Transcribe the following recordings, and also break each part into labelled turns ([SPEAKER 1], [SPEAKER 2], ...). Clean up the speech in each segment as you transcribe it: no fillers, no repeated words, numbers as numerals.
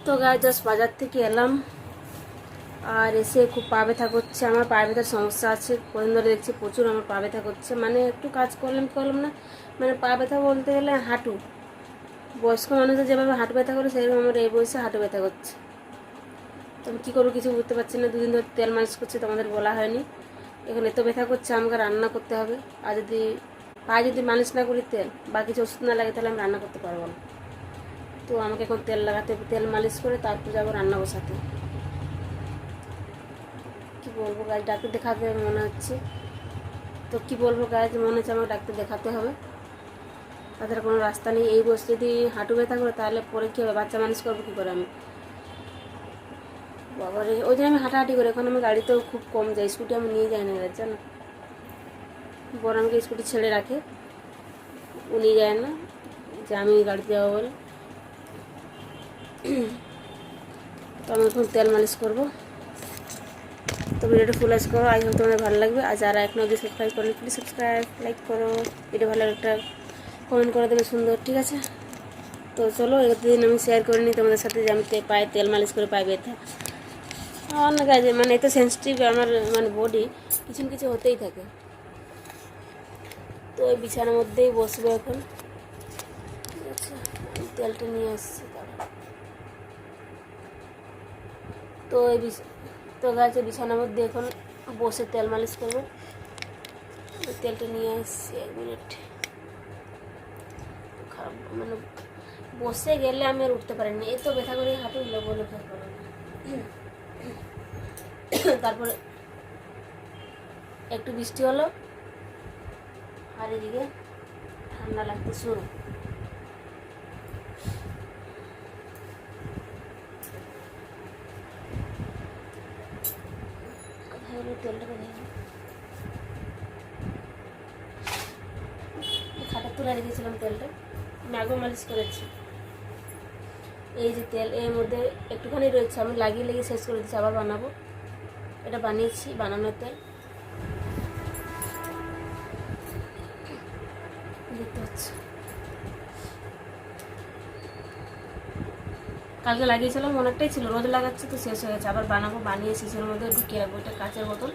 [SPEAKER 1] তো গায়ে জাস্ট বাজার থেকে এলাম, আর এসে খুব পা ব্যথা করছে। আমার পা ব্যথার সমস্যা আছে, কদিন ধরে দেখছি প্রচুর আমার পা ব্যথা করছে। মানে একটু কাজ করলাম না, মানে পা ব্যথা বলতে গেলে হাঁটু, বয়স্ক মানুষদের যেভাবে হাঁটু ব্যথা করে সেরকম আমার এই বয়সে হাঁটু ব্যথা করছে। তো আমি কী করবো কিছু বুঝতে পারছি না। দুদিন ধরে তেল মালিশ করছে, তোমাদের বলা হয়নি। এখন এত ব্যথা করছে, আমাকে রান্না করতে হবে। আর যদি পায়ে যদি মালিশ না করি তেল বা কিছু ওষুধ না লাগে তাহলে আমি রান্না করতে পারবো না। তো আমাকে এখন তেল লাগাতে হবে, তেল মালিশ করে তারপর যাবো রান্না বসাতে। কী বলবো গাছ, ডাক্তার দেখাতে হবে মনে হচ্ছে। তো কী বলবো গাছ, মনে হচ্ছে আমাকে ডাক্তার দেখাতে হবে, তাদের কোনো রাস্তা নেই। এই বয়সে যদি হাঁটু ব্যথা করে তাহলে পরে কী হবে, বাচ্চা মানুষ করবো কী করে আমি। বাবারে, ওই জন্য আমি হাঁটাহাঁটি করি। এখন আমি গাড়িতেও খুব কম যাই, স্কুটি আমি নিয়ে যাই না জানো। বড় আমাকে স্কুটি ছেড়ে রাখে, উনি যায় না, যে আমি গাড়িতে যাবো বলে। তো আমি এখন তেল মালিশ করবো। তো ভিডিওটা ফুল ওয়াচ করো, আই হোপ তোমাদের ভালো লাগবে। আর যারা এখনও অবধি সাবস্ক্রাইব করেনি প্লিজ সাবস্ক্রাইব, লাইক করো, ভিডিও ভালো একটা কমেন্ট করে দেবে সুন্দর, ঠিক আছে। তো চলো একদিন আমি শেয়ার করে নিই তোমাদের সাথে যে আমি পায়ে তেল মালিশ করে পায়ে ব্যথা। অনেক কাজে মানে এত সেন্সিটিভ আমার মানে বডি, কিছু না কিছু হতেই থাকে। তো ওই বিছানার মধ্যেই বসবো এখন, ঠিক আছে। আমি তেলটা নিয়ে আসছি। তো এই তো গাছে বিছানার মধ্যে এখন বসে তেল মালিশ করবো। তেলটা নিয়ে আসছি, 1 মিনিট। খারাপ মানে বসে গেলে আমি আর উঠতে পারিনি, এত ব্যথা করে হাঁটু বলে উঠতে পারবো না। তারপরে একটু বৃষ্টি হলো আর এদিকে ঠান্ডা লাগতে শুরু। খাটা তুলে রেখেছিলাম তেলটা, আমি আগেও মালিশ করেছি। এই যে তেল এর মধ্যে একটুখানি রয়েছে, আমি লাগিয়ে শেষ করে দিচ্ছি, আবার বানাবো। এটা বানিয়েছি, বানানোর তেল দেখতে হচ্ছে। কালকে লাগিয়েছিলাম, অনেকটাই ছিল, রোজ লাগাচ্ছি তো শেষ হয়ে গেছে। আবার বানাবো, বানিয়ে শিশের মধ্যে ঢুকিয়ে রাখবো। এটা কাঁচের বোতল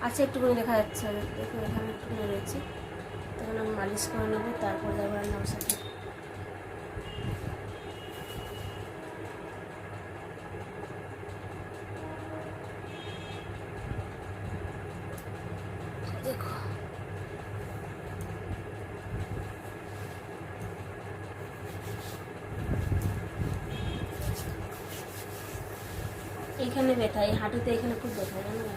[SPEAKER 1] আছে, একটুখানি দেখা যাচ্ছে, দেখো এখানে একটুখানি রয়েছে। তখন আমি মালিশ করে নেবো, তারপর যাবো রান্নার সাথে। দেখো এইখানে ব্যথা, এই হাঁটুতে এখানে খুব ব্যথা জানো না,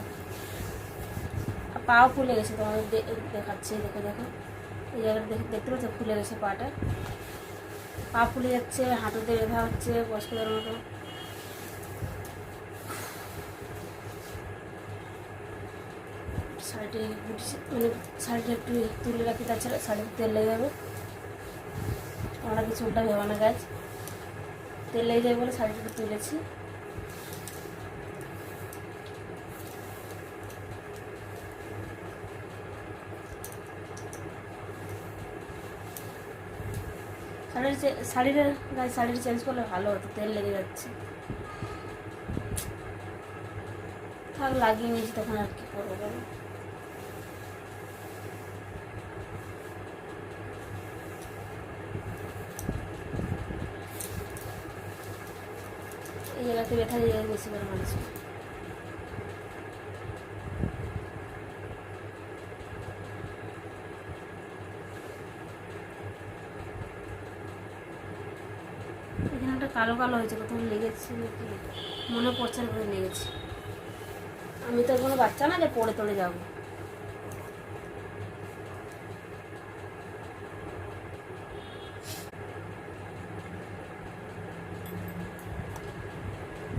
[SPEAKER 1] পাও ফুলে গেছে। তোমাদের দেখাচ্ছে, দেখো দেখো এই জায়গাটা দেখতে পাচ্ছ, ফুলে গেছে পাটা, পা ফুলে যাচ্ছে, হাঁটুতে ব্যথা হচ্ছে বয়স্কদের মতো। শাড়িটি মানে শাড়িটা একটু তুলে রাখি, তাছাড়া শাড়িতে তেল লেগে যাবে। আমরা কিছু উল্টা ভেবো না গাছ, তেল লেগে যাবে বলে শাড়িটা তুলেছি। শাড়িটা গাছ শাড়িটা চেঞ্জ করলে ভালো হতো, তেল লেগে যাচ্ছে। থাক, লাগিয়ে নিয়েছি তখন আর কি করবো বলো। এই জায়গাতে ব্যথা যায় বেশি করে মানুষ। এখানে একটা কালো কালো হয়েছে, কোথাও লেগেছে নাকি মনে পড়ছে না, কোথায় লেগেছে। আমি তো কোনো বাচ্চা না যে পড়ে তোড়ে যাবো।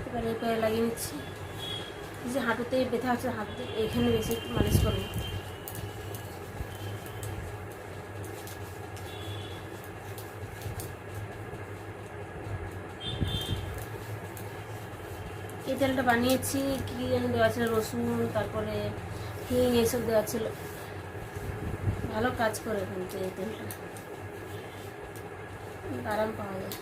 [SPEAKER 1] এবার এই পায়ে লাগিয়ে নিচ্ছি। যে হাঁটুতে ব্যথা হচ্ছে, হাঁটুতে এখানে বেশি মালিশ করবো। এই তেলটা বানিয়েছি, কী যেন দেওয়া ছিল, রসুন তারপরে হিং এইসব দেওয়া ছিল, ভালো কাজ করে কিন্তু এই তেলটা, আরাম পাওয়া যায়।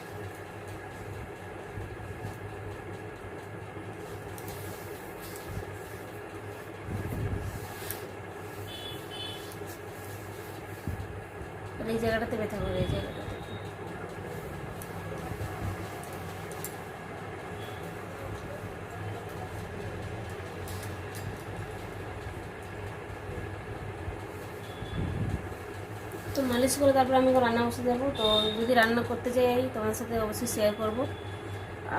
[SPEAKER 1] জায়গাটাতে ব্যথা করে, এই জায়গাটাতে। তো মালিশ করে তারপর আমি রান্না বসে যাবো। তো যদি রান্না করতে যাই তোমার সাথে অবশ্যই শেয়ার করবো।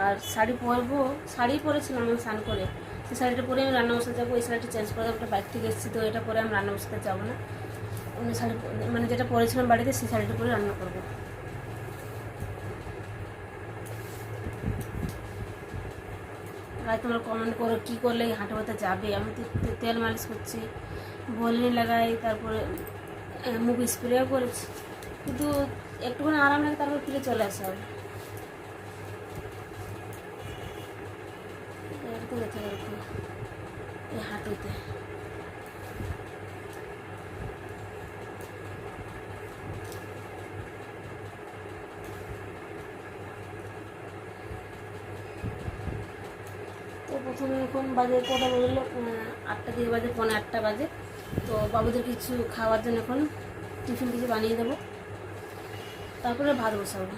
[SPEAKER 1] আর শাড়ি পরবো, শাড়ি পরেছিলাম আমি স্নান করে, সেই শাড়িটা পরে আমি রান্না বসাতে যাবো। এই শাড়িটা চেঞ্জ করে দেবো, বাইক থেকে এসেছি, তো এটা পরে আমি রান্না বসাতে যাবো না। অন্য শাড়ি মানে যেটা পরেছিলাম বাড়িতে সেই শাড়িটা পরে রান্না করবো। আর তোমরা কমেন্ট করো কী করলে এই হাঁটু ব্যথা যাবে। আমি তো তেল মালিশ করছি, ভলিনি লাগাই, তারপরে মুখ স্প্রেও করেছি, কিন্তু একটুখানি আরাম লাগে, তারপর ফিরে চলে আসে আর এরকম ব্যথা এরকম এই হাঁটুতে। তো প্রথমে এখন বাজে কটা বললো, 8টা দিকে বাজে, 7:45 বাজে। তো বাবুদের কিছু খাওয়ার জন্য এখন টিফিন কিছু বানিয়ে দেবো, তারপরে ভাত বসাবো।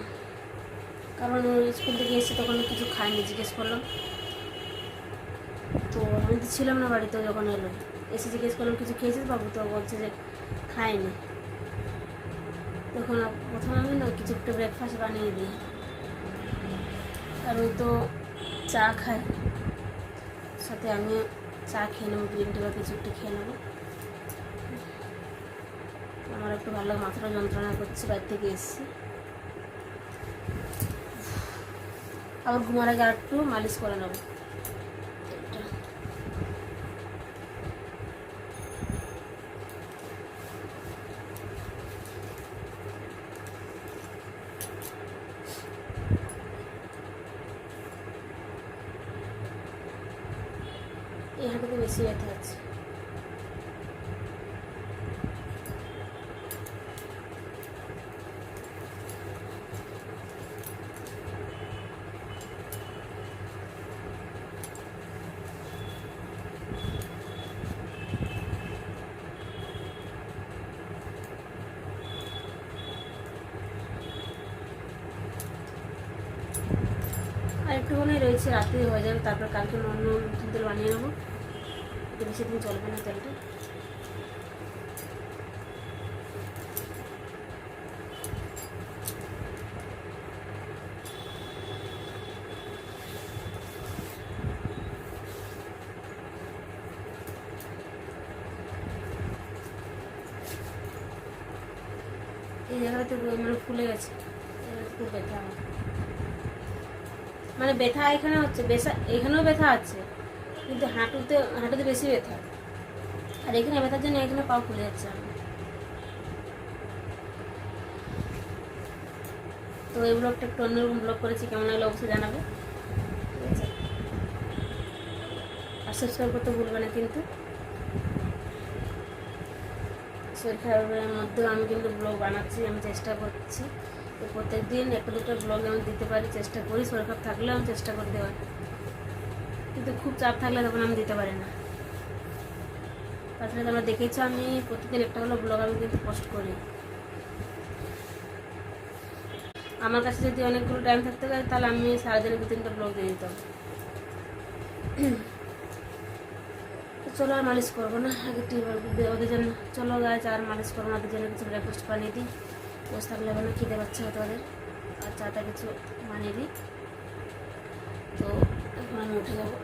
[SPEAKER 1] কারণ স্কুল থেকে এসে তখন কিছু খাইনি, জিজ্ঞেস করলাম। তো আমি তো ছিলাম না বাড়িতে, যখন এলো এসে জিজ্ঞেস করলাম কিছু খেয়েছিস বাবু, তো বলছে যে খাইনি। তখন প্রথমে আমি না কিছু একটু ব্রেকফাস্ট বানিয়ে দিই, আর ওই তো চা খাই, সাথে আমি চা খেয়ে নেবো, গ্রিন টি বা কিছু একটু খেয়ে নেবো। আমার একটু ভালো মাথাটা যন্ত্রণা করছে, বাইরে থেকে এসেছি। আবার ঘুমার আগে আর একটু মালিশ করে নেবো। এই হাঁটুতে বেশি ব্যথা আছে। আর একটুখানি রয়েছে, রাত্রি হয়ে যাবে, তারপর কালকে অন্য নতুন তেল বানিয়ে নেবো। এটা বেশি দিন চলবে না তেলটা। এই জায়গাটাতে মানে ফুলে গেছে, খুব ব্যথা আমার। মানে ব্যথা এখানে হচ্ছে, এখানেও ব্যথা আছে, কিন্তু হাঁটুতে বেশি ব্যথা। আর এখানে ব্যথার জন্য এখানে পা ফুলে যাচ্ছে আমার। তো এই ব্লগটা একটু অন্যরকম ব্লগ করেছি, কেমন লাগলো অবশ্যই জানাবে, ঠিক আছে? আর সাবস্ক্রাইব করতে ভুলবে না কিন্তু। শরীর খারাপের মধ্যেও আমি কিন্তু ব্লগ বানাচ্ছি, আমি চেষ্টা করছি তো প্রত্যেক দিন একটা দুটো ব্লগ আমি দিতে পারি, চেষ্টা করি। শরীর খারাপ থাকলেও আমি চেষ্টা করে দেওয়ার, কিন্তু খুব চাপ থাকলে তখন আমি দিতে পারি না। তাছাড়া তোমরা দেখেছো আমি প্রতিদিন একটা হলো ব্লগ আমি কিন্তু পোস্ট করি। আমার কাছে যদি অনেকগুলো টাইম থাকতে পারে তাহলে আমি সারাদিনে 2-3টা ব্লগ দিয়ে দিতাম। চলো আর মালিশ করবো না, আগে ওদের জন্য চলো গাছ আর মালিশ করবো না, ওদের জন্য কিছু ব্রেকফাস্ট বানিয়ে দিই। বসে থাকলে হবে না, খিদে পাচ্ছে হয়তো ওদের, আর চাটা কিছু বানিয়ে দিই। তো এখন আমি উঠে যাবো,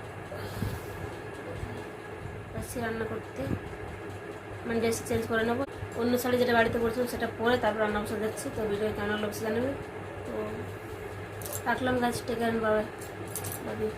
[SPEAKER 1] আসছি রান্না করতে, মানে ড্রেস চেঞ্জ করে নেবো। অন্য শাড়ি যেটা বাড়িতে পড়ছিলাম সেটা পরে তারপর রান্না বসে যাচ্ছি। তো ভিডিও কেমন লাগলো অবশ্যই জানাবে। তো রাখলাম গাছ, টেকে আন, বাবা, লাভ ইউ।